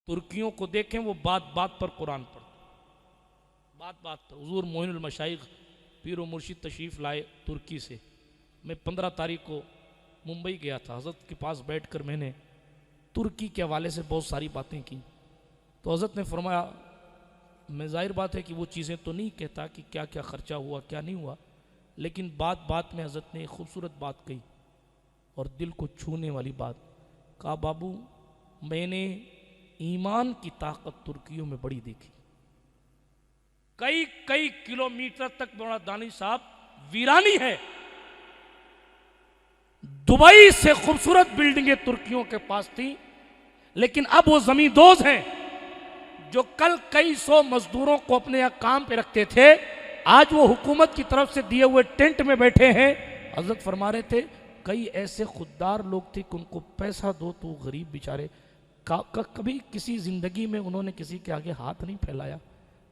ترکیوں کو دیکھیں وہ بات بات پر قرآن پڑھتے، بات بات پر۔ حضور معین المشائخ پیر و مرشد تشریف لائے ترکی سے۔ میں 15 تاریخ کو ممبئی گیا تھا، حضرت کے پاس بیٹھ کر میں نے ترکی کے حوالے سے بہت ساری باتیں کی، تو حضرت نے فرمایا، میں ظاہر بات ہے کہ وہ چیزیں تو نہیں کہتا کہ کیا کیا خرچہ ہوا کیا نہیں ہوا، لیکن بات بات میں حضرت نے ایک خوبصورت بات کہی اور دل کو چھونے والی بات کہا، بابو میں نے ایمان کی طاقت ترکیوں میں بڑی دیکھی، کئی کلومیٹر تک مولانا دانش صاحب ویرانی ہے، دبئی سے خوبصورت بلڈنگیں ترکیوں کے پاس تھی، لیکن اب وہ زمیندوز ہیں جو کل کئی سو مزدوروں کو اپنے یہاں کام پہ رکھتے تھے، آج وہ حکومت کی طرف سے دیے ہوئے ٹینٹ میں بیٹھے ہیں۔ حضرت فرما رہے تھے کئی ایسے خوددار لوگ تھے کہ ان کو پیسہ دو تو غریب بیچارے، کبھی کسی زندگی میں انہوں نے کسی کے آگے ہاتھ نہیں پھیلایا،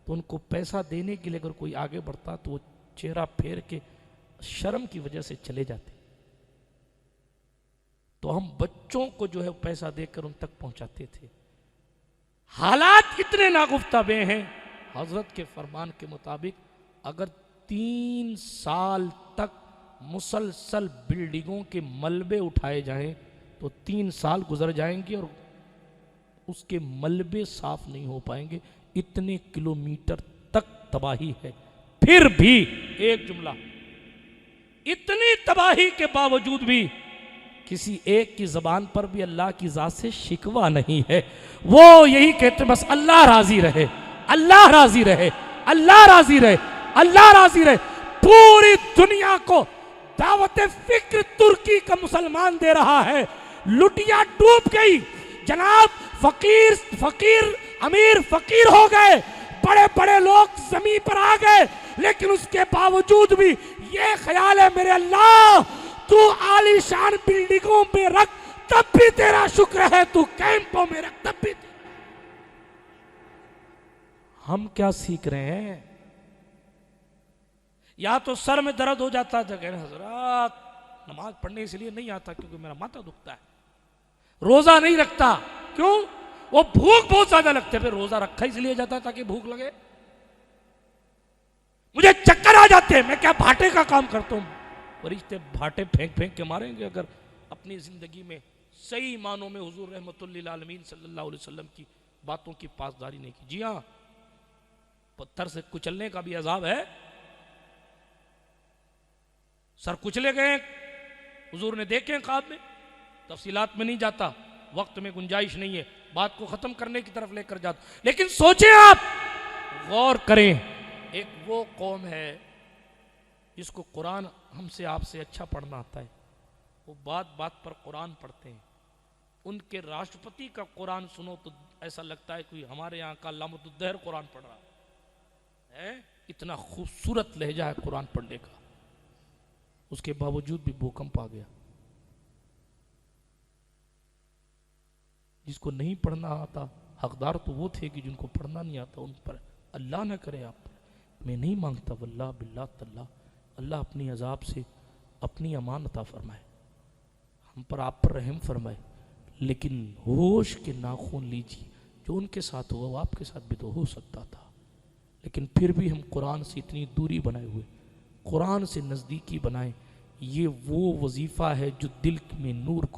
تو ان کو پیسہ دینے کے لیے اگر کوئی آگے بڑھتا تو وہ چہرہ پھیر کے شرم کی وجہ سے چلے جاتے۔ تو ہم بچوں کو جو ہے پیسہ دے کر ان تک پہنچاتے تھے۔ حالات اتنے ناگفتہ بے ہیں، حضرت کے فرمان کے مطابق اگر 3 سال تک مسلسل بلڈنگوں کے ملبے اٹھائے جائیں تو 3 سال گزر جائیں گے اور اس کے ملبے صاف نہیں ہو پائیں گے، اتنے کلومیٹر تک تباہی ہے۔ پھر بھی ایک جملہ، اتنی تباہی کے باوجود بھی کسی ایک کی زبان پر بھی اللہ کی ذات سے شکوہ نہیں ہے، وہ یہی کہتے بس اللہ راضی رہے، اللہ راضی رہے، اللہ راضی رہے، اللہ راضی رہے۔ پوری دنیا کو دعوت فکر ترکی کا مسلمان دے رہا ہے، لٹیا ڈوب گئی، جناب فقیر امیر فقیر ہو گئے، بڑے بڑے لوگ زمین پر آ گئے، لیکن اس کے باوجود بھی یہ خیال ہے میرے اللہ تو عالی شان بلڈنگوں میں رکھ تب بھی تیرا شکر ہے، تو کیمپوں میں رکھ تب بھی تیرا۔ ہم کیا سیکھ رہے ہیں؟ یا تو سر میں درد ہو جاتا تھا کہ حضرات نماز پڑھنے اس لیے نہیں آتا کیونکہ میرا ماتھا دکھتا ہے، روزہ نہیں رکھتا کیوں؟ وہ بھوک بہت زیادہ لگتے، پھر روزہ رکھا اس لیے جاتا تاکہ بھوک لگے، مجھے چکر آ جاتے ہیں، میں کیا بھاٹے کا کام کرتا ہوں؟ فرشتے بھاٹے پھینک پھینک کے ماریں گے اگر اپنی زندگی میں صحیح معنوں میں حضور رحمت للعالمین صلی اللہ علیہ وسلم کی باتوں کی پاسداری نہیں کی۔ جی ہاں، پتھر سے کچلنے کا بھی عذاب ہے، سر کچلے گئے حضور نے دیکھے خواب میں، تفصیلات میں نہیں جاتا، وقت میں گنجائش نہیں ہے، بات کو ختم کرنے کی طرف لے کر جاتا، لیکن سوچیں آپ، غور کریں، ایک وہ قوم ہے جس کو قرآن ہم سے آپ سے اچھا پڑھنا آتا ہے، وہ بات بات پر قرآن پڑھتے ہیں، ان کے راشٹرپتی کا قرآن سنو تو ایسا لگتا ہے کوئی ہمارے یہاں کا علامۃ الدہر قرآن پڑھ رہا ہے، اتنا خوبصورت لہجہ ہے قرآن پڑھنے کا، اس کے باوجود بھی بھوکمپ آ گیا۔ جس کو نہیں پڑھنا آتا، حقدار تو وہ تھے کہ جن کو پڑھنا نہیں آتا ان پر اللہ نہ کرے آپ پر۔ میں نہیں مانگتا واللہ باللہ تاللہ اللہ اپنی عذاب سے اپنی امان عطا فرمائے، ہم پر آپ پر رحم فرمائے، لیکن ہوش کے ناخن لیجیے، جو ان کے ساتھ ہوا وہ آپ کے ساتھ بھی تو ہو سکتا تھا، لیکن پھر بھی ہم قرآن سے اتنی دوری بنائے ہوئے، قرآن سے نزدیکی بنائیں، یہ وہ وظیفہ ہے جو دل میں نور کو